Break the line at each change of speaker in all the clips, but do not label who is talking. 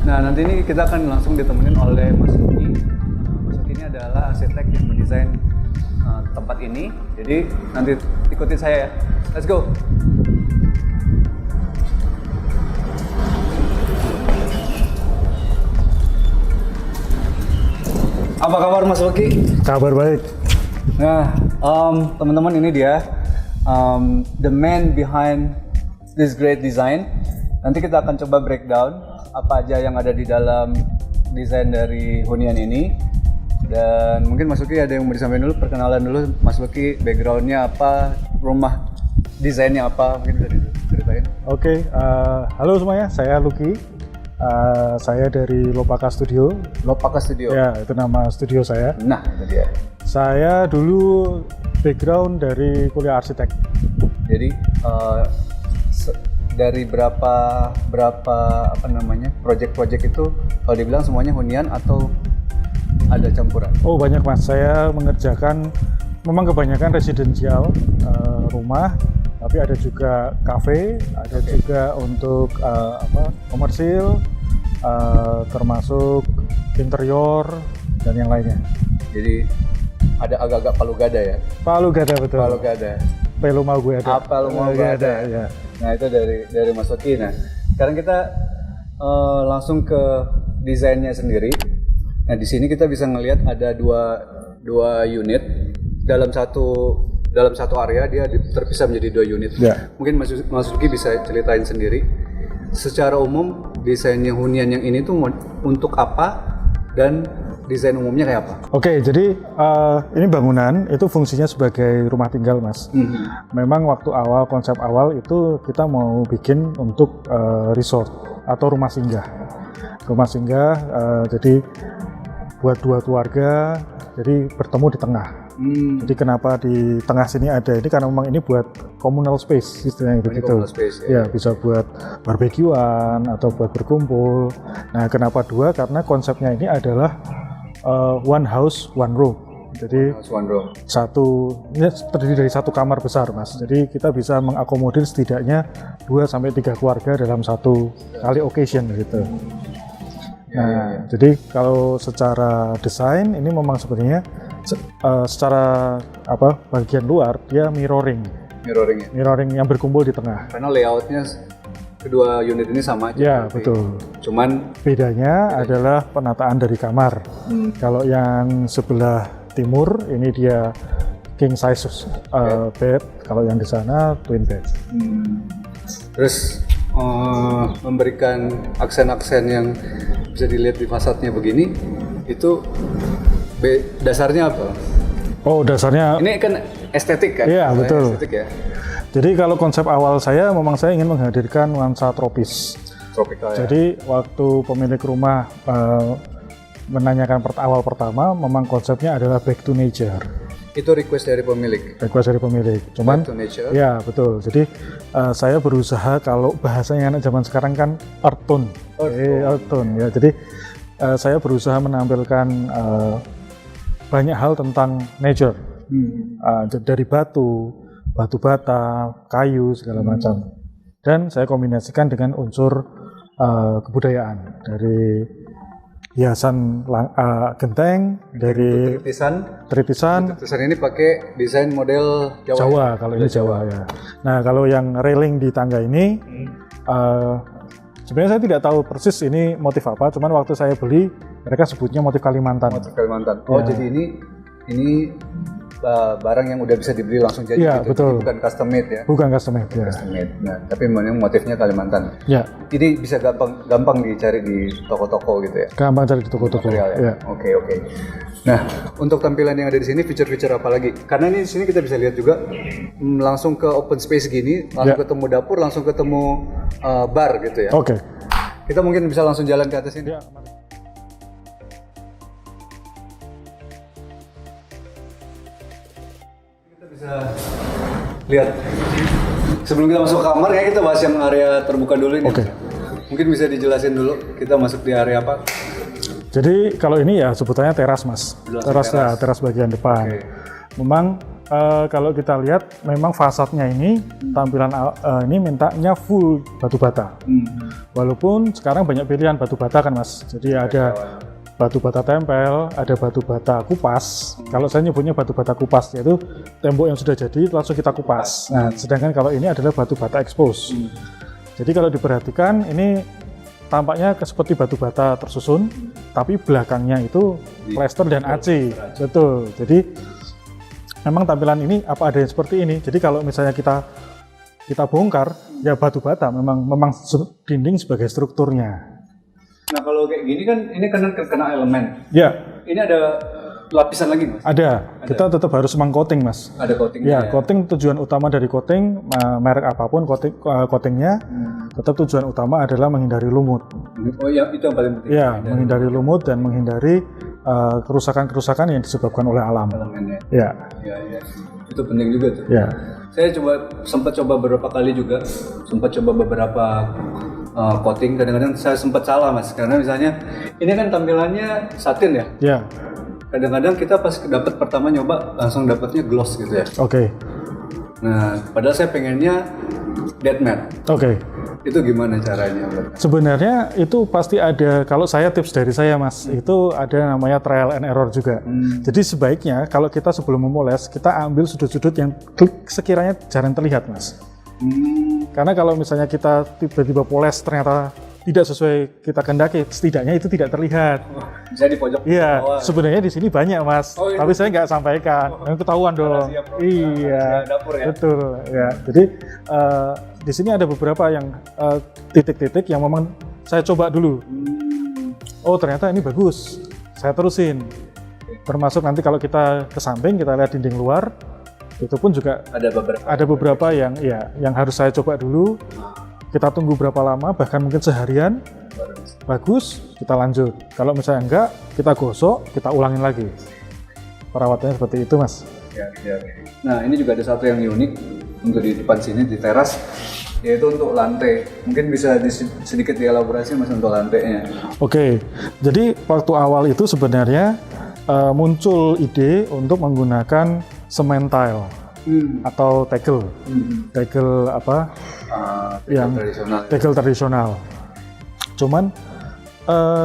Nah, nanti ini kita akan langsung ditemenin oleh Mas Luki. Mas Luki ini adalah arsitek yang mendesain tempat ini. Jadi nanti ikutin saya ya. Let's go. Apa kabar Mas Luki?
Kabar baik.
Nah, teman-teman, ini dia the man behind this great design. Nanti kita akan coba breakdown apa aja yang ada di dalam desain dari hunian ini. Dan mungkin Mas Luki ada yang mau disampaikan dulu, perkenalan dulu Mas Luki, backgroundnya apa, rumah desainnya apa, mungkin bisa diceritain.
Oke, halo semuanya, saya Luki. Saya dari Lopaka Studio.
Lopaka Studio?
Ya, itu nama studio saya.
Nah, itu dia.
Saya dulu background dari kuliah arsitek.
Jadi dari berapa apa namanya project-project itu kalau dibilang semuanya hunian atau ada campuran?
Oh banyak Mas, saya mengerjakan memang kebanyakan residensial rumah, tapi ada juga kafe, ada juga untuk komersil, termasuk interior dan yang lainnya.
Jadi ada agak-agak Palu Gada ya?
Palu Gada, betul.
Palu Gada.
Apa lu mau gue ada?
Apa lu mau gue ada?
Ya.
Nah itu dari Mas Luki. Nah sekarang kita langsung ke desainnya sendiri. Nah di sini kita bisa ngelihat ada dua unit dalam satu area, dia terpisah menjadi 2 unit.
Ya.
Mungkin Mas Luki bisa ceritain sendiri. Secara umum desainnya hunian yang ini tuh untuk apa dan desain umumnya kayak apa?
Oke, jadi ini bangunan itu fungsinya sebagai rumah tinggal, Mas. Memang waktu awal, konsep awal itu kita mau bikin untuk resort atau rumah singgah. Rumah singgah, jadi buat 2 keluarga, jadi bertemu di tengah. Jadi kenapa di tengah sini ada ini, karena memang ini buat communal space istilahnya begitu. Ya, bisa buat barbekyuan atau buat berkumpul. Nah, kenapa 2? Karena konsepnya ini adalah one house, one room. Jadi ini terdiri dari 1 kamar besar, Mas. Jadi kita bisa mengakomodir setidaknya 2-3 keluarga dalam 1 kali occasion gitu. Nah, jadi kalau secara desain ini memang sebenarnya secara bagian luar dia mirroring yang berkumpul di tengah.
Karena layoutnya kedua unit ini sama aja.
Ya, betul.
Cuman
bedanya adalah penataan dari kamar. Kalau yang sebelah timur ini dia king size bed, kalau yang di sana twin bed.
Terus memberikan aksen-aksen yang bisa dilihat di fasadnya begini, itu dasarnya apa?
Oh, dasarnya
ini kan estetik kan?
Iya, betul.
Estetik ya.
Jadi kalau konsep awal saya memang saya ingin menghadirkan nuansa tropis.
Tropikal ya.
Jadi waktu pemilik rumah menanyakan awal pertama, memang konsepnya adalah back to nature.
Itu request dari pemilik.
Cuman
back to nature.
Ya, betul. Jadi saya berusaha, kalau bahasanya anak zaman sekarang kan earth tone. Earth tone ya. Jadi saya berusaha menampilkan banyak hal tentang nature. Dari batu bata, kayu, segala macam. Dan saya kombinasikan dengan unsur kebudayaan dari hiasan genteng, dari tritisan
ini pakai desain model
Jawa kalau ini Jawa ya. Nah, kalau yang railing di tangga ini sebenarnya saya tidak tahu persis ini motif apa, cuman waktu saya beli mereka sebutnya motif Kalimantan.
Oh ya. Jadi ini barang yang udah bisa dibeli langsung jadi
ya,
gitu.
Betul.
Bukan custom made ya?
Bukan custom made ya.
Nah, tapi memang motifnya Kalimantan.
Ya.
Ini bisa gampang dicari di toko-toko gitu ya?
Gampang cari di toko-toko.
Ya. Oke. Nah, untuk tampilan yang ada di sini, feature-feature apa lagi? Karena ini di sini kita bisa lihat juga langsung ke open space gini, langsung ketemu dapur, langsung ketemu bar gitu ya?
Oke.
Kita mungkin bisa langsung jalan ke atas ini.
Ya.
Bisa lihat sebelum kita masuk ke kamar ya, kita bahas yang area terbuka dulu ini. Mungkin bisa dijelasin dulu kita masuk di area apa?
Jadi kalau ini ya sebutannya teras, Mas. Teras bagian depan. Memang Kalau kita lihat memang fasadnya ini tampilan ini mintanya full batu bata. Walaupun sekarang banyak pilihan batu bata kan Mas. Jadi ada batu bata tempel, ada batu bata kupas. Kalau saya nyebutnya batu bata kupas, yaitu tembok yang sudah jadi langsung kita kupas. Nah, sedangkan kalau ini adalah batu bata expose. Jadi kalau diperhatikan ini tampaknya seperti batu bata tersusun, tapi belakangnya itu plester dan AC. Betul. Jadi memang tampilan ini apa adanya seperti ini. Jadi kalau misalnya kita bongkar, ya batu bata memang dinding sebagai strukturnya.
Nah kalau kayak gini kan ini kena elemen.
Ya.
Ini ada lapisan lagi Mas?
Ada. Kita tetap harus mengcoating Mas.
Ada coatingnya.
Ya, coating tujuan utama dari coating merek apapun coatingnya tetap tujuan utama adalah menghindari lumut.
Oh ya, itu yang paling penting.
Ya, menghindari lumut dan menghindari kerusakan-kerusakan yang disebabkan oleh alam.
Elemennya.
Ya.
Ya. Itu penting juga tuh.
Ya.
Saya sempat coba beberapa kali juga, beberapa coating. Kadang-kadang saya sempat salah Mas, karena misalnya ini kan tampilannya satin ya.
Ya.
Kadang-kadang kita pas dapat pertama nyoba langsung dapatnya gloss gitu ya.
Oke.
Nah, padahal saya pengennya dead matte.
Oke.
Itu gimana caranya?
Sebenarnya itu pasti ada, kalau saya tips dari saya Mas, itu ada namanya trial and error juga. Jadi sebaiknya kalau kita sebelum memoles, kita ambil sudut-sudut yang sekiranya jarang terlihat Mas. Karena kalau misalnya kita tiba-tiba poles ternyata tidak sesuai kita kehendaki, setidaknya itu tidak terlihat.
Bisa di pojok.
Iya, sebenarnya di sini banyak Mas, tapi saya nggak sampaikan, yang ketahuan dong. Iya,
dapur ya.
Betul. Ya, jadi di sini ada beberapa yang titik-titik yang memang saya coba dulu. Oh ternyata ini bagus, saya terusin. Termasuk nanti kalau kita ke samping kita lihat dinding luar, itu pun juga ada beberapa yang harus saya coba dulu. Kita tunggu berapa lama, bahkan mungkin seharian, bagus, kita lanjut. Kalau misalnya enggak, kita gosok, kita ulangin lagi. Perawatannya seperti itu, Mas.
Ya. Nah, ini juga ada satu yang unik untuk di depan sini, di teras, yaitu untuk lantai. Mungkin bisa sedikit dielaborasi Mas untuk lantainya.
Oke, jadi waktu awal itu sebenarnya muncul ide untuk menggunakan semen tile. Atau tegel apa yang tegel tradisional. Cuman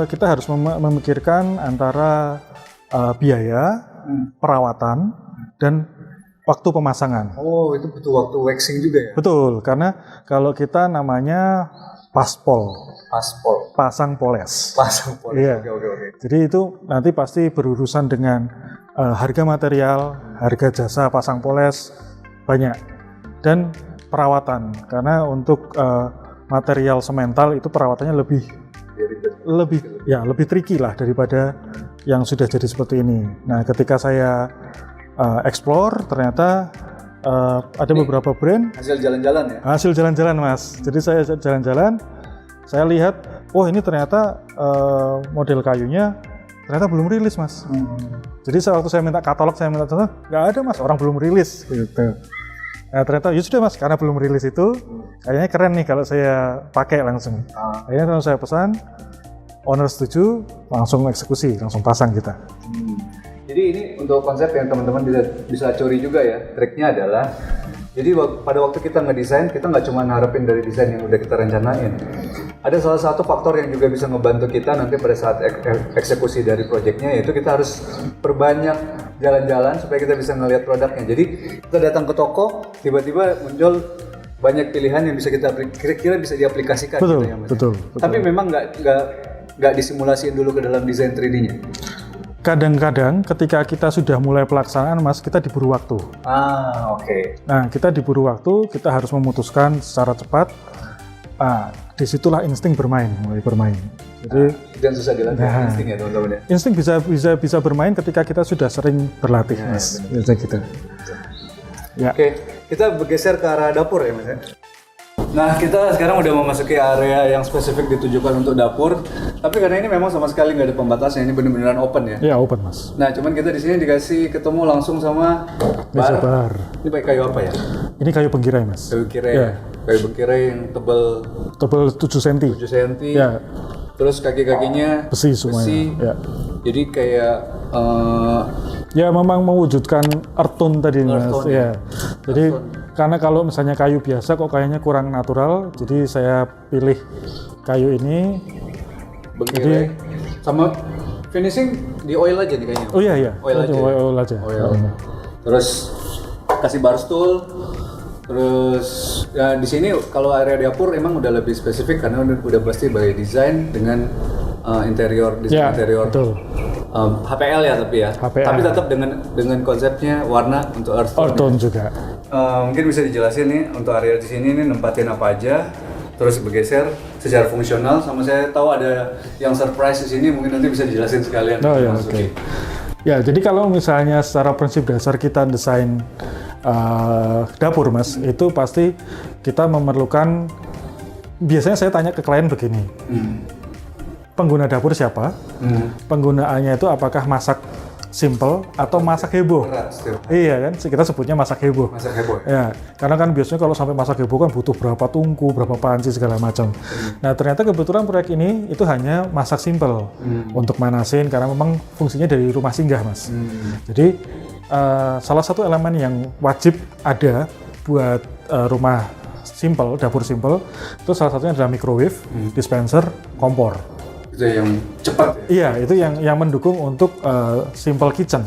kita harus memikirkan antara biaya perawatan dan waktu pemasangan.
Oh, itu butuh waktu waxing juga ya?
Betul, karena kalau kita namanya paspol, pasang poles. Iya.
Oke.
Jadi itu nanti pasti berurusan dengan harga material, harga jasa pasang poles banyak, dan perawatan. Karena untuk material semental itu perawatannya lebih tricky lah daripada yang sudah jadi seperti ini. Nah, ketika saya explore ternyata ada beberapa brand
hasil jalan-jalan ya?
Hasil jalan-jalan Mas. Jadi saya jalan-jalan, saya lihat, oh ini ternyata model kayunya ternyata belum rilis Mas. Jadi waktu saya minta katalog, nggak ada Mas, orang belum rilis gitu. Nah ternyata ya sudah Mas, karena belum rilis itu kayaknya keren nih kalau saya pakai langsung. Akhirnya kalau saya pesan, owner setuju, langsung eksekusi, langsung pasang kita.
Jadi ini untuk konsep yang teman-teman bisa curi juga ya. Triknya adalah, jadi pada waktu kita ngedesain, kita nggak cuma harapin dari desain yang udah kita rencanain. Ada salah satu faktor yang juga bisa ngebantu kita nanti pada saat eksekusi dari proyeknya, yaitu kita harus perbanyak jalan-jalan supaya kita bisa ngelihat produknya. Jadi kita datang ke toko, tiba-tiba muncul banyak pilihan yang bisa kita kira-kira bisa diaplikasikan.
Betul,
gitu ya, Mas.
Betul.
Tapi memang nggak disimulasiin dulu ke dalam desain 3D-nya.
Kadang-kadang ketika kita sudah mulai pelaksanaan Mas, kita diburu waktu.
Oke.
Nah, kita diburu waktu, kita harus memutuskan secara cepat. Disitulah insting mulai bermain. Jadi
itu yang susah dilatih, insting ya teman-teman ya.
Insting bisa bermain ketika kita sudah sering berlatih, Mas. Biasa gitu. Ya.
Oke, kita bergeser ke arah dapur ya, Mas ya. Nah, kita sekarang udah memasuki area yang spesifik ditujukan untuk dapur. Tapi karena ini memang sama sekali nggak ada pembatasnya, ini benar-benar open ya.
Iya, open Mas.
Nah, cuman kita di sini dikasih ketemu langsung sama
bar.
Ini pakai kayu apa ya?
Ini kayu penggirai Mas.
Kayu bengkirai. Ya. Kayu bengkirai yang tebal
7 cm.
7 cm.
Ya.
Terus kaki-kakinya
besi semuanya. Ya.
Jadi kayak
Ya memang mewujudkan earth tone tadi Mas.
tone,
Ya. Jadi karena kalau misalnya kayu biasa kok kayaknya kurang natural, jadi saya pilih kayu ini.
Bengkere. Sama finishing di oil aja nih kayaknya.
Oh iya.
Oil aja.
Oil aja.
Terus kasih bar stool. Terus ya di sini kalau area dapur emang udah lebih spesifik karena udah pasti by design dengan interior desain interior.
Betul.
HPL ya tapi ya.
HPL.
Tapi tetap dengan konsepnya warna untuk earth tone.
Earth tone juga.
Mungkin bisa dijelasin nih untuk area di sini nih nempatin apa aja, terus bergeser secara fungsional. Sama saya tahu ada yang surprise di sini, mungkin nanti bisa dijelasin sekalian.
Oh ya, oke. Ya, jadi kalau misalnya secara prinsip dasar kita desain dapur Mas, itu pasti kita memerlukan, biasanya saya tanya ke klien begini, pengguna dapur siapa? Penggunaannya itu apakah masak simple atau masak heboh? Iya kan, kita sebutnya masak heboh.
Masak heboh.
Ya, karena kan biasanya kalau sampai masak heboh kan butuh berapa tungku, berapa panci segala macam. Nah ternyata kebetulan proyek ini itu hanya masak simple untuk manasin karena memang fungsinya dari rumah singgah Mas. Jadi salah satu elemen yang wajib ada buat rumah simple, dapur simple, itu salah satunya adalah microwave, dispenser, kompor.
Itu yang cepat ya?
Iya, itu yang mendukung untuk simple kitchen.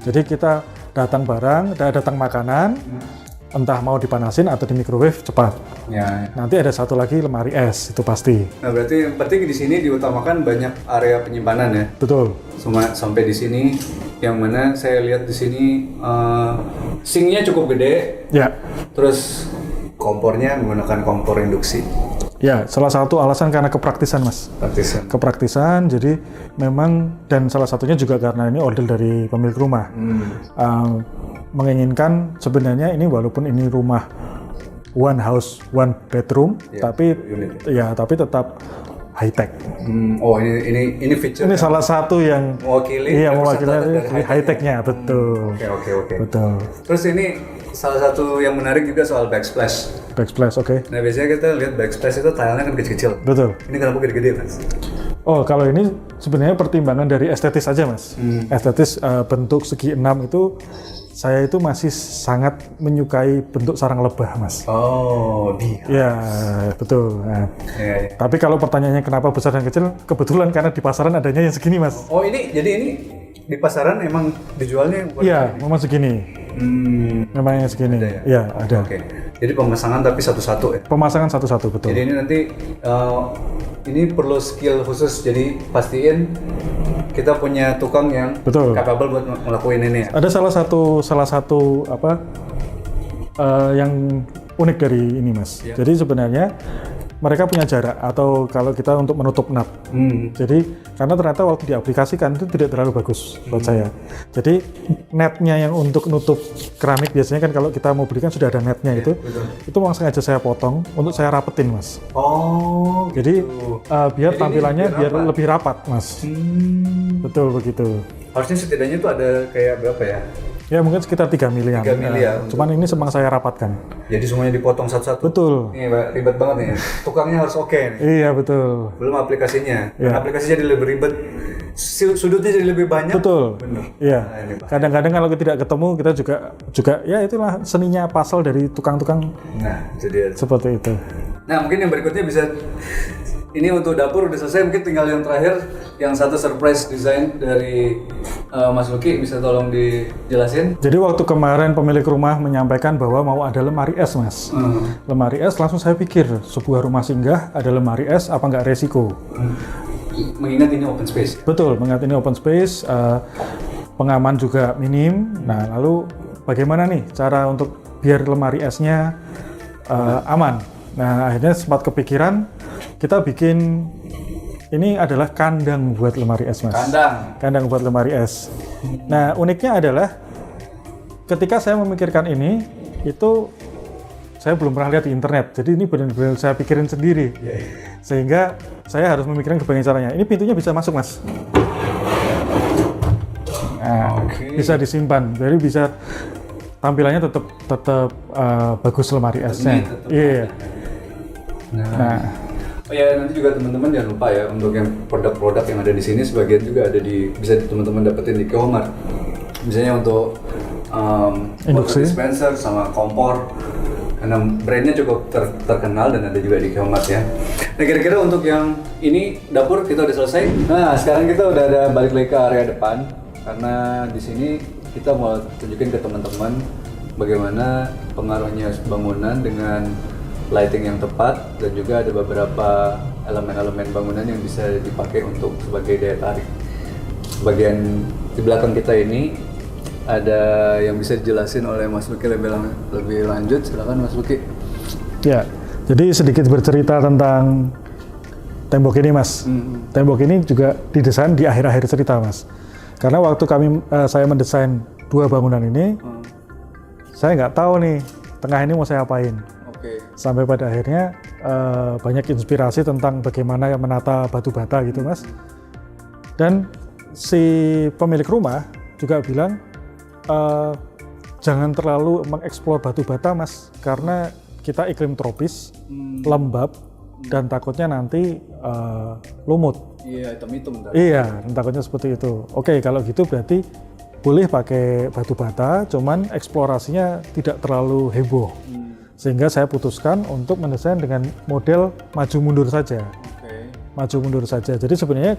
Jadi kita datang makanan, entah mau dipanasin atau di microwave cepat.
Ya.
Nanti ada satu lagi lemari es, itu pasti.
Nah berarti yang penting di sini diutamakan banyak area penyimpanan ya?
Betul.
Sampai di sini, yang mana saya lihat di sini sinknya cukup gede.
Ya.
Terus kompornya menggunakan kompor induksi.
Ya, salah satu alasan karena kepraktisan Mas. Kepraktisan, jadi memang, dan salah satunya juga karena ini order dari pemilik rumah. Menginginkan sebenarnya ini walaupun ini rumah one house, one bedroom, tapi tetap high tech.
Oh ini feature.
Ini salah satu yang
mewakili
high tech-nya, betul.
Oke.
Betul.
Terus ini salah satu yang menarik juga soal backsplash.
Backsplash, oke.
Nah biasanya kita lihat backsplash itu tilenya kan kecil-kecil.
Betul.
Ini kenapa gede-gede Mas?
Oh, kalau ini sebenarnya pertimbangan dari estetis aja Mas. Estetis bentuk segi 6 itu saya itu masih sangat menyukai bentuk sarang lebah Mas.
Oh,
iya, betul. Nah, tapi kalau pertanyaannya kenapa besar dan kecil, kebetulan karena di pasaran adanya yang segini Mas.
Oh ini di pasaran emang dijualnya?
Iya, memang segini. Memang yang segini. Iya, ada.
Oke. Jadi pemasangan tapi satu-satu ya?
Pemasangan satu-satu, betul.
Jadi ini nanti ini perlu skill khusus, jadi pastiin kita punya tukang yang capable buat ngelakuin ini ya? Ada
salah satu yang unik dari ini Mas. Jadi sebenarnya mereka punya jarak atau kalau kita untuk menutup nut. Jadi karena ternyata waktu diaplikasikan itu tidak terlalu bagus buat saya. Jadi netnya yang untuk nutup keramik biasanya kan kalau kita mau beli kan sudah ada netnya itu memang sengaja saya potong untuk saya rapetin Mas. Oh. Jadi biar tampilannya biar lebih rapat Mas. Betul begitu.
Harusnya setidaknya itu ada kayak berapa ya?
Ya mungkin sekitar 3 mili ya. Cuman ini memang saya rapatkan.
Jadi semuanya dipotong satu-satu? Betul. Ini ribet banget nih. Tukangnya harus oke nih.
Iya betul.
Belum aplikasinya. Aplikasinya jadi lebih ribet. Sudutnya jadi lebih banyak.
Betul. Benar. Iya. Kadang-kadang kalau tidak ketemu kita juga ya itulah seninya puzzle dari tukang-tukang. Nah, itu dia. Seperti itu.
Nah, mungkin yang berikutnya bisa ini untuk dapur udah selesai, mungkin tinggal yang terakhir, yang satu surprise design dari Mas Luki, bisa tolong dijelasin?
Jadi waktu kemarin pemilik rumah menyampaikan bahwa mau ada lemari es Mas. Lemari es, langsung saya pikir sebuah rumah singgah ada lemari es apa nggak resiko?
Mengingat ini open space?
Betul, mengingat ini open space, pengaman juga minim. Nah lalu bagaimana nih cara untuk biar lemari esnya aman? Nah akhirnya sempat kepikiran kita bikin ini adalah kandang buat lemari es Mas. Kandang buat lemari es. Nah uniknya adalah ketika saya memikirkan ini itu saya belum pernah lihat di internet. Jadi ini benar-benar saya pikirin sendiri. Sehingga saya harus memikirkan berbagai caranya. Ini pintunya bisa masuk Mas. Nah, bisa disimpan. Jadi bisa tampilannya tetap bagus lemari esnya. Iya. Nah.
Oh ya, nanti juga teman-teman jangan lupa ya untuk yang produk-produk yang ada di sini sebagian juga ada bisa teman-teman dapetin di Q-Mart. Misalnya untuk
Induksi.
water dispenser sama kompor, karena brandnya cukup terkenal dan ada juga di Geomat ya. Nah kira-kira untuk yang ini dapur kita udah selesai. Nah sekarang kita udah ada balik lagi ke area depan, karena di sini kita mau tunjukin ke teman-teman bagaimana pengaruhnya bangunan dengan lighting yang tepat, dan juga ada beberapa elemen-elemen bangunan yang bisa dipakai untuk sebagai daya tarik. Bagian di belakang kita ini ada yang bisa dijelasin oleh Mas Luki lebih lanjut. Silakan Mas Luki.
Ya, jadi sedikit bercerita tentang tembok ini, Mas. Tembok ini juga didesain di akhir-akhir cerita, Mas. Karena waktu saya mendesain 2 bangunan ini, saya nggak tahu nih tengah ini mau saya apain. Sampai pada akhirnya banyak inspirasi tentang bagaimana menata batu bata gitu, Mas. Dan si pemilik rumah juga bilang jangan terlalu mengeksplor batu bata, Mas, karena kita iklim tropis, lembab, dan takutnya nanti lumut.
Iya, hitam-hitam.
Iya, takutnya seperti itu. Oke, kalau gitu berarti boleh pakai batu bata, cuman eksplorasinya tidak terlalu heboh. Sehingga saya putuskan untuk mendesain dengan model maju mundur saja. Maju mundur saja. Jadi sebenarnya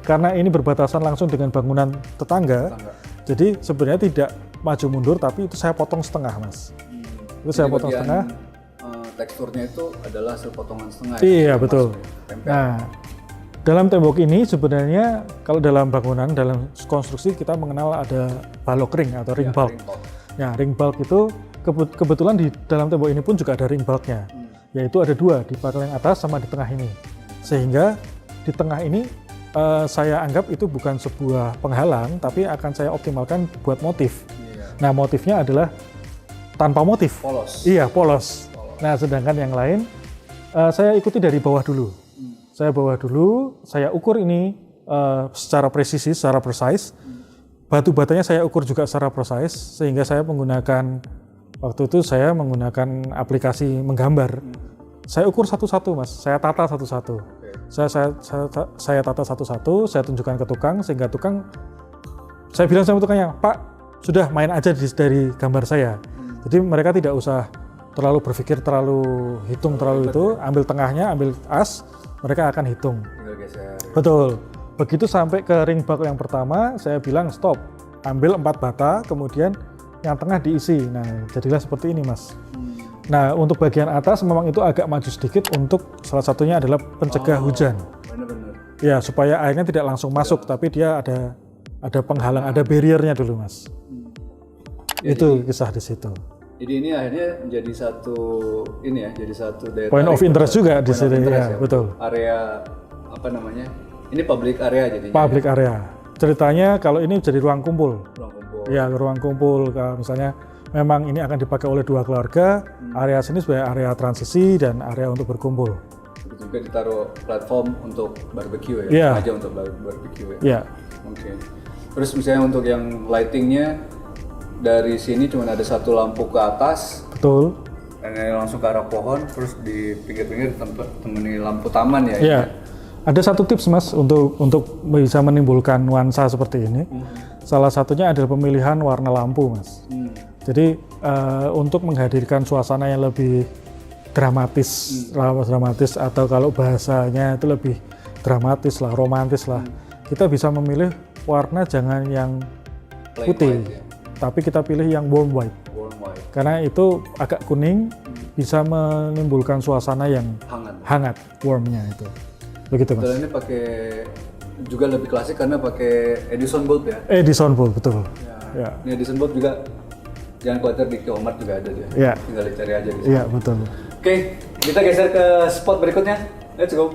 karena ini berbatasan langsung dengan bangunan tetangga. Jadi sebenarnya tidak maju mundur, tapi itu saya potong setengah, Mas. Itu saya potong setengah.
Teksturnya itu adalah hasil potongan setengah.
Iya, betul. Nah, dalam tembok ini sebenarnya kalau dalam bangunan, dalam konstruksi kita mengenal ada balok ring atau ring bulk. Ya, ring bulk itu kebetulan di dalam tembok ini pun juga ada ring bulknya, yaitu ada 2, di paling atas sama di tengah ini. Sehingga di tengah ini saya anggap itu bukan sebuah penghalang, tapi akan saya optimalkan buat motif. Nah, motifnya adalah tanpa motif.
Polos.
Iya, polos. Nah, sedangkan yang lain saya ikuti dari bawah dulu. Saya ukur ini secara presisi, secara precise. Batu batanya saya ukur juga secara precise, sehingga saya menggunakan aplikasi menggambar. Saya ukur satu-satu, Mas. Saya tata satu-satu. Saya tata satu-satu, saya tunjukkan ke tukang, sehingga tukang, saya bilang sama tukangnya, Pak, sudah main aja dari gambar saya. Jadi mereka tidak usah terlalu berpikir, terlalu hitung, ambil tengahnya, ambil as, mereka akan hitung. Betul. Begitu sampai ke ring bulk yang pertama, saya bilang stop, ambil 4 bata, kemudian yang tengah diisi. Nah, jadilah seperti ini, Mas. Nah, untuk bagian atas memang itu agak maju sedikit, untuk salah satunya adalah pencegah hujan.
Benar-benar.
Ya, supaya airnya tidak langsung masuk, tapi dia ada penghalang, ada barriernya dulu, Mas. Itu kisah di situ.
Jadi ini akhirnya menjadi satu daya
Point
tarik
of interest juga di sini,
ya.
Betul.
Area apa namanya? Ini public area jadinya.
Public area. Ceritanya kalau ini jadi ruang kumpul.
Ruang kumpul.
Ya, ruang kumpul. Kalau misalnya memang ini akan dipakai oleh 2 keluarga, area sini sebagai area transisi dan area untuk berkumpul.
Begitu juga ditaruh platform untuk barbecue ya,
Iya.
aja untuk barbecue ya.
Iya.
Oke. Terus misalnya untuk yang lightingnya, dari sini cuma ada 1 lampu ke atas,
Betul.
dan ini langsung ke arah pohon, terus di pinggir-pinggir temani lampu taman ya.
Iya. Ada satu tips, Mas, untuk bisa menimbulkan nuansa seperti ini. Salah satunya adalah pemilihan warna lampu, Mas. Jadi untuk menghadirkan suasana yang lebih dramatis, atau kalau bahasanya itu lebih dramatis lah, romantis lah. Kita bisa memilih warna jangan yang putih, tapi kita pilih yang warm white. Karena itu agak kuning, bisa menimbulkan suasana yang hangat, warmnya itu. Begitu, Mas.
Dan ini pakai juga lebih klasik karena pakai Edison bulb ya.
Edison bulb, betul.
Ya. Ini Edison bulb juga jangan khawatir, di Geomat juga ada dia.
Ya.
Tinggal dicari aja di sini.
Iya, betul.
Oke, kita geser ke spot berikutnya. Let's go.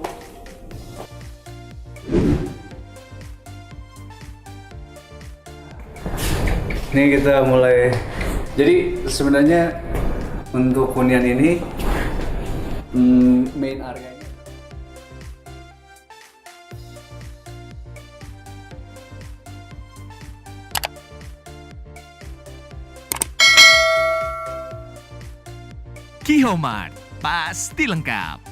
Ini kita mulai. Jadi sebenarnya untuk hunian ini main areanya
Geomat pasti lengkap.